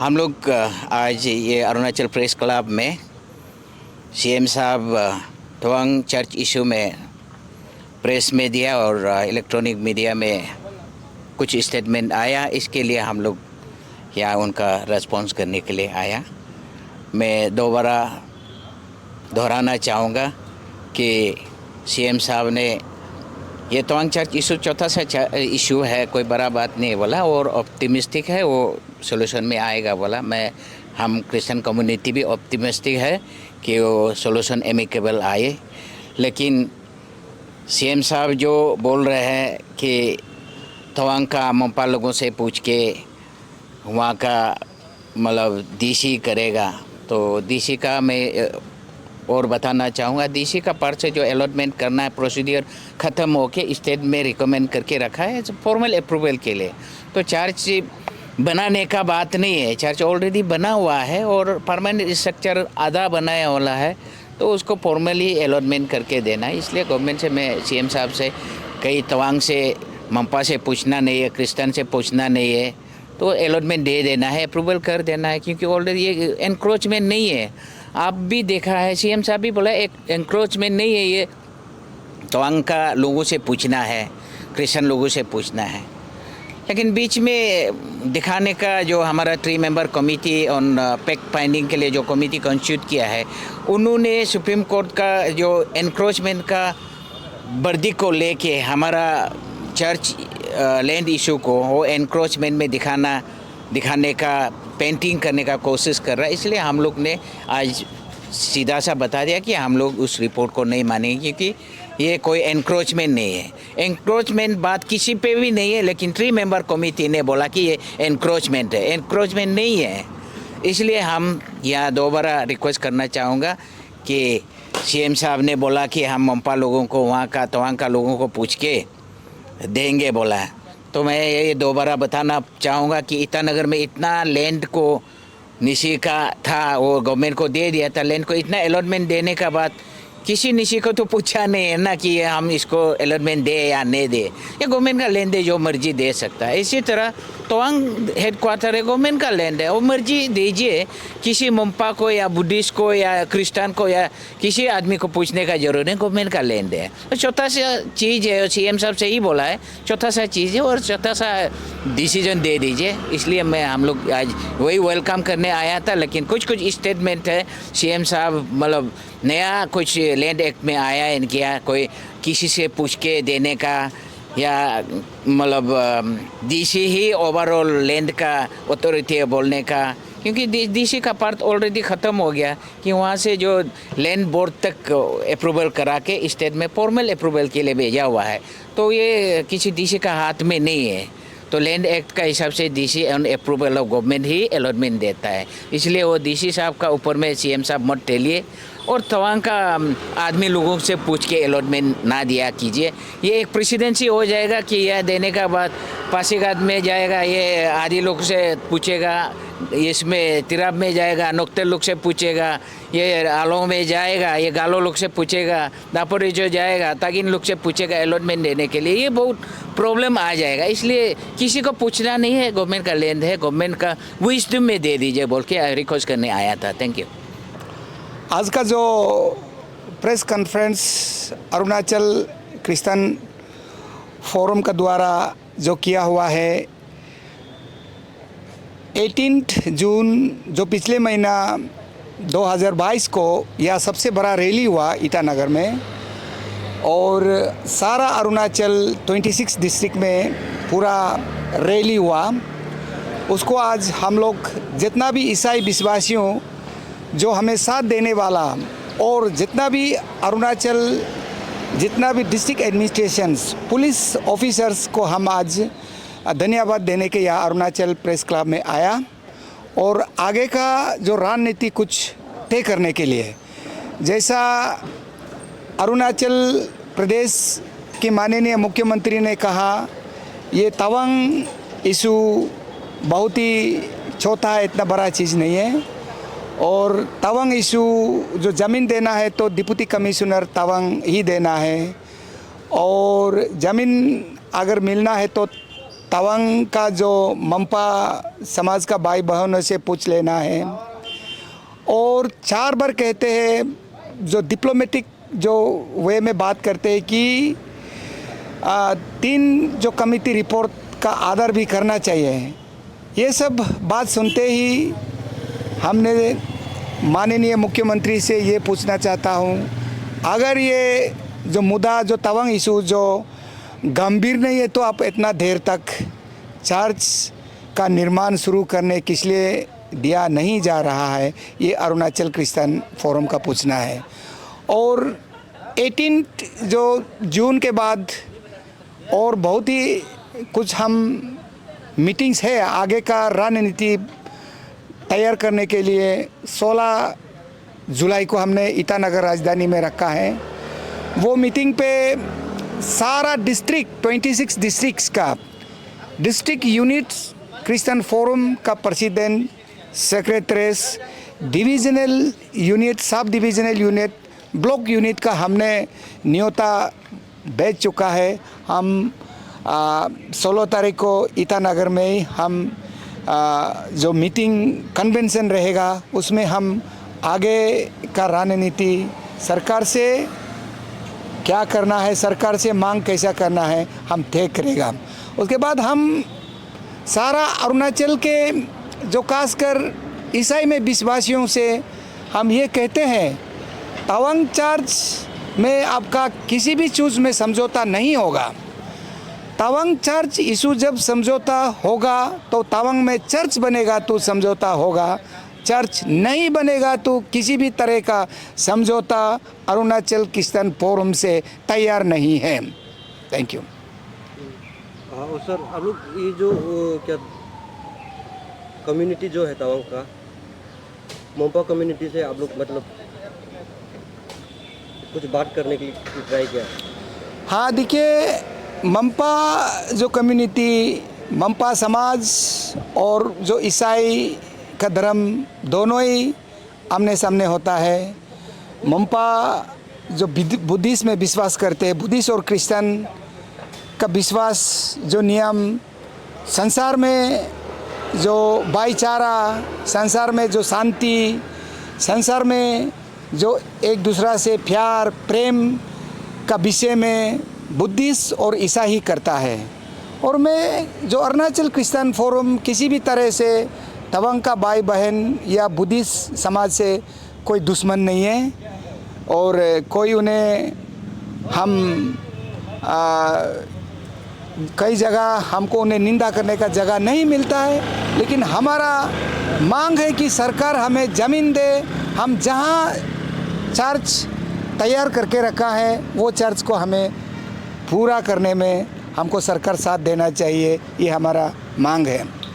हम लोग आज ये अरुणाचल प्रेस क्लब में सीएम साहब तवांग चर्च इशू में प्रेस मीडिया और इलेक्ट्रॉनिक मीडिया में कुछ स्टेटमेंट आया, इसके लिए हम लोग यहाँ उनका रेस्पॉन्स करने के लिए आया। मैं दोबारा दोहराना चाहूँगा कि सीएम साहब ने ये तवांग चर्च इशू चौथा सा इशू है, कोई बड़ा बात नहीं बोला और ऑप्टिमिस्टिक है, वो सोल्यूशन में आएगा बोला। हम क्रिश्चियन कम्युनिटी भी ऑप्टिमिस्टिक है कि वो सोल्यूशन एमिकेबल आए। लेकिन सीएम साहब जो बोल रहे हैं कि तवांग का मोंपा लोगों से पूछ के वहाँ का मतलब डीसी करेगा, तो डीसी का मैं और बताना चाहूँगा, डीसी का पार्ट से जो अलॉटमेंट करना है प्रोसीडियर ख़त्म होके स्टेट में रिकमेंड करके रखा है फॉर्मल अप्रूवल के लिए। तो चर्च बनाने का बात नहीं है, चर्च ऑलरेडी बना हुआ है और परमानेंट स्ट्रक्चर आधा बनाया वाला है, तो उसको फॉर्मली अलॉटमेंट करके देना है। इसलिए गवर्नमेंट से मैं सीएम साहब से कई तवांग से मंपा से पूछना नहीं है, क्रिश्चियन से पूछना नहीं है, तो अलॉटमेंट दे देना है, अप्रूवल कर देना है, क्योंकि ऑलरेडी ये एनक्रोचमेंट नहीं है। आप भी देखा है, सीएम साहब भी बोला एक एनक्रोचमेंट नहीं है, ये तवांग का लोगों से पूछना है, क्रिश्चियन लोगों से पूछना है। लेकिन बीच में दिखाने का जो हमारा 3 member committee on fact finding के लिए जो कमेटी कॉन्स्टिट्यूट किया है, उन्होंने सुप्रीम कोर्ट का जो एनक्रोचमेंट का वर्डिक्ट को लेके हमारा चर्च लैंड इशू को वो एनक्रोचमेंट में दिखाने का पेंटिंग करने का कोशिश कर रहा है। इसलिए हम लोग ने आज सीधा सा बता दिया कि हम लोग उस रिपोर्ट को नहीं मानेंगे, क्योंकि ये कोई एनक्रोचमेंट नहीं है। एनक्रोचमेंट बात किसी पे भी नहीं है, लेकिन 3 मेंबर कमेटी ने बोला कि ये एनक्रोचमेंट है, एनक्रोचमेंट नहीं है। इसलिए हम यहाँ दोबारा रिक्वेस्ट करना चाहूँगा कि सीएम साहब ने बोला कि हम मंपा लोगों को वहाँ का तवांग का लोगों को पूछ के देंगे बोला है, तो मैं ये दोबारा बताना चाहूँगा कि ईटानगर में इतना लैंड को निशी का था, वो गवर्नमेंट को दे दिया था लैंड को, इतना अलॉटमेंट देने का बाद किसी निशी को तो पूछा नहीं है ना कि हम इसको अलॉटमेंट दे या नहीं दे। ये गवर्नमेंट का लैंड है, जो मर्जी दे सकता है। इसी तरह तवांग हेडक्वार्टर है, गवर्नमेंट का लैंड है, वो मर्जी दीजिए। किसी मंपा को या बुद्धिस्ट को या क्रिश्चियन को या किसी आदमी को पूछने का जरूरत नहीं, गवर्नमेंट का लैंड है। तो चौथा सा चीज़ है, सीएम साहब से ही बोला है, चौथा सा चीज़ है और चौथा सा डिसीजन दे दीजिए। इसलिए हम लोग आज वही वेलकम करने आया था। लेकिन कुछ स्टेटमेंट है सीएम साहब, मतलब नया कुछ लैंड एक्ट में आया है इनके, कोई किसी से पूछ के देने का या मतलब डीसी ही ओवरऑल लैंड का अथॉरिटी है बोलने का, क्योंकि डीसी का पार्ट ऑलरेडी ख़त्म हो गया कि वहाँ से जो लैंड बोर्ड तक अप्रूवल करा के स्टेट में फॉर्मल अप्रूवल के लिए भेजा हुआ है, तो ये किसी डीसी का हाथ में नहीं है। तो लैंड एक्ट का हिसाब से DC on approval of government he allotment देता है। इसलिए वो डीसी साहब का ऊपर में सीएम साहब मत टेलिए और तवांग का आदमी लोगों से पूछ के अलॉटमेंट ना दिया कीजिए। ये एक प्रेसिडेंसी हो जाएगा कि यह देने का बाद पासीघाट में जाएगा, ये आदि लोग से पूछेगा, इसमें तिराब में जाएगा, नोक्तेल लोग से पूछेगा, ये आलो में जाएगा, ये गालो लोग से पूछेगा, दापोरी जो जाएगा, तागिन लोग से पूछेगा अलॉटमेंट देने के लिए, ये बहुत प्रॉब्लम आ जाएगा। इसलिए किसी को पूछना नहीं है, गवर्नमेंट का लैंड है, गवर्नमेंट का विजडम में दे दीजिए बोल के रिक्वेस्ट करने आया था। Thank you. आज का जो press conference Arunachal Christian forum का द्वारा जो किया हुआ है, 18 जून जो पिछले महीना 2022 को यह सबसे बड़ा रैली हुआ ईटानगर में, और सारा अरुणाचल 26 डिस्ट्रिक्ट में पूरा रैली हुआ। उसको आज हम लोग जितना भी ईसाई विश्वासियों जो हमें साथ देने वाला और जितना भी अरुणाचल जितना भी डिस्ट्रिक्ट एडमिनिस्ट्रेशंस पुलिस ऑफिसर्स को हम आज धन्यवाद देने के यहाँ अरुणाचल प्रेस क्लब में आया, और आगे का जो रणनीति कुछ तय करने के लिए, जैसा अरुणाचल प्रदेश के माननीय मुख्यमंत्री ने कहा, ये तवांग इशू बहुत ही छोटा है, इतना बड़ा चीज़ नहीं है। और तवांग इशू जो ज़मीन देना है तो डिप्टी कमिश्नर तवांग ही देना है, और ज़मीन अगर मिलना है तो तवांग का जो मंपा समाज का भाई बहनों से पूछ लेना है। और 4 बार कहते हैं, जो डिप्लोमेटिक जो वे में बात करते हैं कि 3 जो कमेटी रिपोर्ट का आदर भी करना चाहिए। ये सब बात सुनते ही हमने माननीय मुख्यमंत्री से ये पूछना चाहता हूँ, अगर ये जो मुद्दा जो तवांग इशू जो गंभीर नहीं है तो आप इतना देर तक चर्च का निर्माण शुरू करने किस लिए दिया नहीं जा रहा है, ये अरुणाचल क्रिश्चियन फोरम का पूछना है। और 18 जो जून के बाद और बहुत ही कुछ हम मीटिंग्स है आगे का रणनीति तैयार करने के लिए 16 जुलाई को हमने ईटानगर राजधानी में रखा है। वो मीटिंग पे सारा डिस्ट्रिक्ट 26 डिस्ट्रिक्ट्स का डिस्ट्रिक्ट यूनिट्स क्रिश्चियन फोरम का president, secretaries, divisional unit, sub divisional unit, block unit का हमने न्योता भेज चुका है। हम 16 तारीख को ईटानगर में ही हम जो मीटिंग कन्वेंशन रहेगा उसमें हम आगे का रणनीति सरकार से क्या करना है, सरकार से मांग कैसा करना है, हम तय करेगा। उसके बाद हम सारा अरुणाचल के जो खासकर ईसाई में विश्वासियों से हम ये कहते हैं, तवांग चर्च में आपका किसी भी चीज़ में समझौता नहीं होगा। तवांग चर्च इशू जब समझौता होगा तो तवांग में चर्च बनेगा तो समझौता होगा, चर्च नहीं बनेगा तो किसी भी तरह का समझौता अरुणाचल क्रिश्चियन फोरम से तैयार नहीं है। Thank you. और सर, आप लोग ये जो क्या कम्युनिटी जो है तवांग का मोम्पा कम्युनिटी से आप लोग मतलब कुछ बात करने के लिए ट्राई किया? हाँ, देखिए, मंपा जो कम्युनिटी, मंपा समाज और जो ईसाई का धर्म दोनों ही आमने सामने होता है। मंपा जो बुद्धिस्ट में विश्वास करते हैं, बुद्धिस्ट और क्रिश्चियन का विश्वास जो नियम, संसार में जो भाईचारा, संसार में जो शांति, संसार में जो एक दूसरा से प्यार प्रेम का विषय में बुद्धिस्ट और ईसाई करता है। और मैं जो अरुणाचल क्रिश्चियन फोरम किसी भी तरह से तवांग का भाई बहन या बुद्धिस्ट समाज से कोई दुश्मन नहीं है और कोई उन्हें हम कई जगह हमको उन्हें निंदा करने का जगह नहीं मिलता है। लेकिन हमारा मांग है कि सरकार हमें ज़मीन दे, हम जहाँ चर्च तैयार करके रखा है वो चर्च को हमें पूरा करने में हमको सरकार साथ देना चाहिए, ये हमारा मांग है।